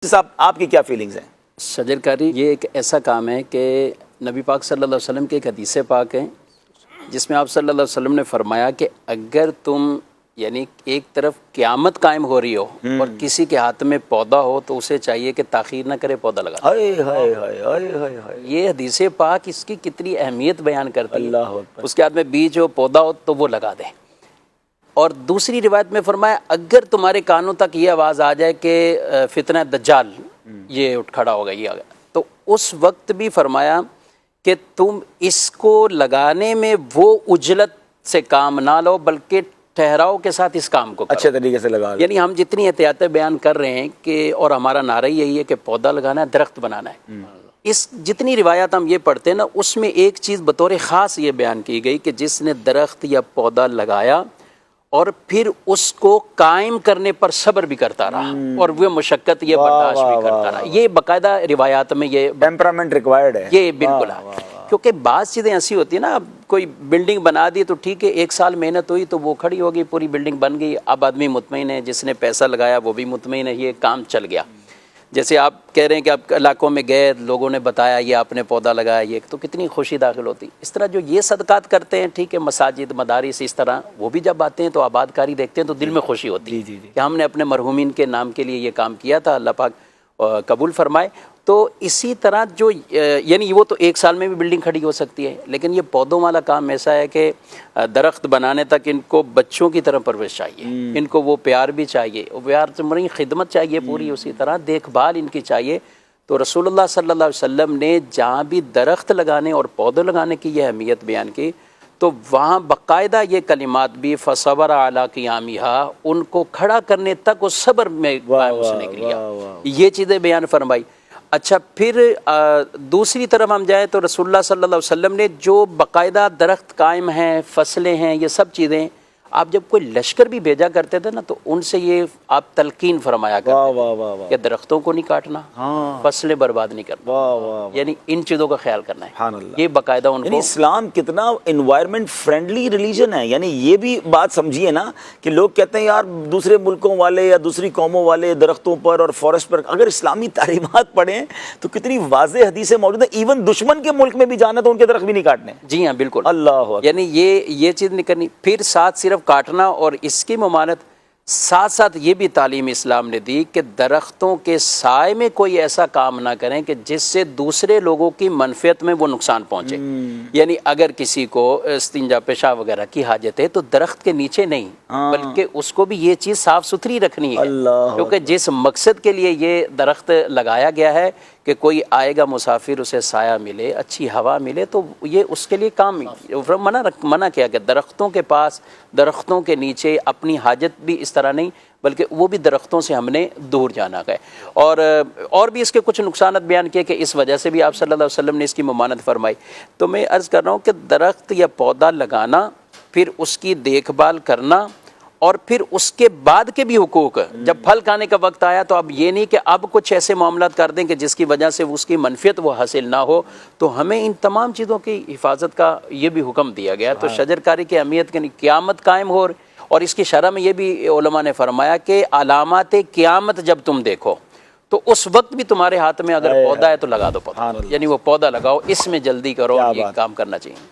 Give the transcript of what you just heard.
صاحب آپ کی کیا فیلنگز ہیں؟ شجر کاری یہ ایک ایسا کام ہے کہ نبی پاک صلی اللہ علیہ وسلم کے ایک حدیث پاک ہے جس میں آپ صلی اللہ علیہ وسلم نے فرمایا کہ اگر تم یعنی ایک طرف قیامت قائم ہو رہی ہو اور کسی کے ہاتھ میں پودا ہو تو اسے چاہیے کہ تاخیر نہ کرے، پودا لگا دے۔ یہ حدیث پاک اس کی کتنی اہمیت بیان کرتی ہے۔ اللہ اکبر۔ اس کے ہاتھ میں بیج ہو، پودا ہو تو وہ لگا دے۔ اور دوسری روایت میں فرمایا اگر تمہارے کانوں تک یہ آواز آ جائے کہ فتنہ دجال یہ اٹھ کھڑا ہوگا، یہ آ گیا، تو اس وقت بھی فرمایا کہ تم اس کو لگانے میں وہ عجلت سے کام نہ لو بلکہ ٹھہراؤ کے ساتھ اس کام کو کرو، اچھے طریقے سے لگا لو۔ یعنی ہم جتنی احتیاطیں بیان کر رہے ہیں کہ اور ہمارا نعرہ یہی ہے کہ پودا لگانا ہے، درخت بنانا ہے۔ اس جتنی روایات ہم یہ پڑھتے ہیں نا، اس میں ایک چیز بطور خاص یہ بیان کی گئی کہ جس نے درخت یا پودا لگایا اور پھر اس کو قائم کرنے پر صبر بھی کرتا رہا اور وہ مشقت یہ برداشت بھی کرتا رہا، یہ باقاعدہ روایات میں یہ ٹیمپرامنٹ ریکوائرڈ ہے، یہ بالکل ہے۔ کیونکہ بعض چیزیں ایسی ہوتی ہیں نا، اب کوئی بلڈنگ بنا دی تو ٹھیک ہے، 1 سال محنت ہوئی تو وہ کھڑی ہوگی، پوری بلڈنگ بن گئی، اب آدمی مطمئن ہے، جس نے پیسہ لگایا وہ بھی مطمئن ہے، یہ کام چل گیا۔ جیسے آپ کہہ رہے ہیں کہ آپ علاقوں میں گئے، لوگوں نے بتایا یہ آپ نے پودا لگایا، یہ تو کتنی خوشی داخل ہوتی۔ اس طرح جو یہ صدقات کرتے ہیں، ٹھیک ہے، مساجد، مدارس، اس طرح وہ بھی جب آتے ہیں تو آباد کاری دیکھتے ہیں تو دل میں خوشی ہوتی ہے کہ ہم نے اپنے مرحومین کے نام کے لیے یہ کام کیا تھا، اللہ پاک قبول فرمائے۔ تو اسی طرح جو یعنی وہ تو 1 سال میں بھی بلڈنگ کھڑی ہو سکتی ہے، لیکن یہ پودوں والا کام ایسا ہے کہ درخت بنانے تک ان کو بچوں کی طرح پرورش چاہیے، ان کو وہ پیار بھی چاہیے، پیار سے مریں خدمت چاہیے پوری، اسی طرح دیکھ بھال ان کی چاہیے۔ تو رسول اللہ صلی اللہ علیہ وسلم نے جہاں بھی درخت لگانے اور پودے لگانے کی یہ اہمیت بیان کی تو وہاں باقاعدہ یہ کلمات بھی فصبر علی قیامہا، ان کو کھڑا کرنے تک اس صبر میں قائم اس نے کیا، یہ چیزیں بیان فرمائی۔ اچھا، پھر دوسری طرف ہم جائیں تو رسول اللہ صلی اللہ علیہ وسلم نے جو باقاعدہ درخت قائم ہیں، فصلیں ہیں، یہ سب چیزیں آپ جب کوئی لشکر بھی بھیجا کرتے تھے نا تو ان سے یہ آپ تلقین فرمایا کرتے تھے کہ درختوں کو نہیں کاٹنا، فصلیں برباد نہیں کرنا، یعنی ان چیزوں کا خیال کرنا ہے، یہ باقاعدہ ان کو۔ اسلام کتنا انوائرمنٹ فرینڈلی ریلیجن ہے، یعنی یہ بھی بات سمجھیے نا کہ لوگ کہتے ہیں یار دوسرے ملکوں والے یا دوسری قوموں والے درختوں پر اور فارسٹ پر، اگر اسلامی تعلیمات پڑھیں تو کتنی واضح حدیثیں موجود ہیں، ایون دشمن کے ملک میں بھی جانا تو ان کے درخت بھی نہیں کاٹنے۔ جی ہاں بالکل، اللہ، یعنی یہ چیز نہیں کرنی۔ پھر ساتھ صرف کاٹنا اور اس کی ممانعت، ساتھ ساتھ یہ بھی تعلیم اسلام نے دی کہ درختوں کے سائے میں کوئی ایسا کام نہ کریں کہ جس سے دوسرے لوگوں کی منفعت میں وہ نقصان پہنچے، یعنی اگر کسی کو استنجا، پیشاب وغیرہ کی حاجت ہے تو درخت کے نیچے نہیں بلکہ اس کو بھی یہ چیز صاف ستھری رکھنی ہے، کیونکہ جس مقصد کے لیے یہ درخت لگایا گیا ہے کہ کوئی آئے گا مسافر، اسے سایہ ملے، اچھی ہوا ملے، تو یہ اس کے لیے کام منع کیا کہ درختوں کے پاس، درختوں کے نیچے اپنی حاجت بھی اس طرح نہیں بلکہ وہ بھی درختوں سے ہم نے دور جانا ہے۔ اور بھی اس کے کچھ نقصانات بیان کیے کہ اس وجہ سے بھی آپ صلی اللہ علیہ وسلم نے اس کی ممانعت فرمائی۔ تو میں عرض کر رہا ہوں کہ درخت یا پودا لگانا، پھر اس کی دیکھ بھال کرنا اور پھر اس کے بعد کے بھی حقوق، جب پھل کھانے کا وقت آیا تو اب یہ نہیں کہ اب کچھ ایسے معاملات کر دیں کہ جس کی وجہ سے اس کی منفعت وہ حاصل نہ ہو، تو ہمیں ان تمام چیزوں کی حفاظت کا یہ بھی حکم دیا گیا۔ تو شجر کاری کی اہمیت کی قیامت قائم ہو، اور اس کی شرح میں یہ بھی علماء نے فرمایا کہ علامات قیامت جب تم دیکھو تو اس وقت بھی تمہارے ہاتھ میں اگر پودا ہے تو لگا دو پودا، یعنی وہ پودا لگاؤ، اس میں جلدی کرو، یہ کام کرنا چاہیے۔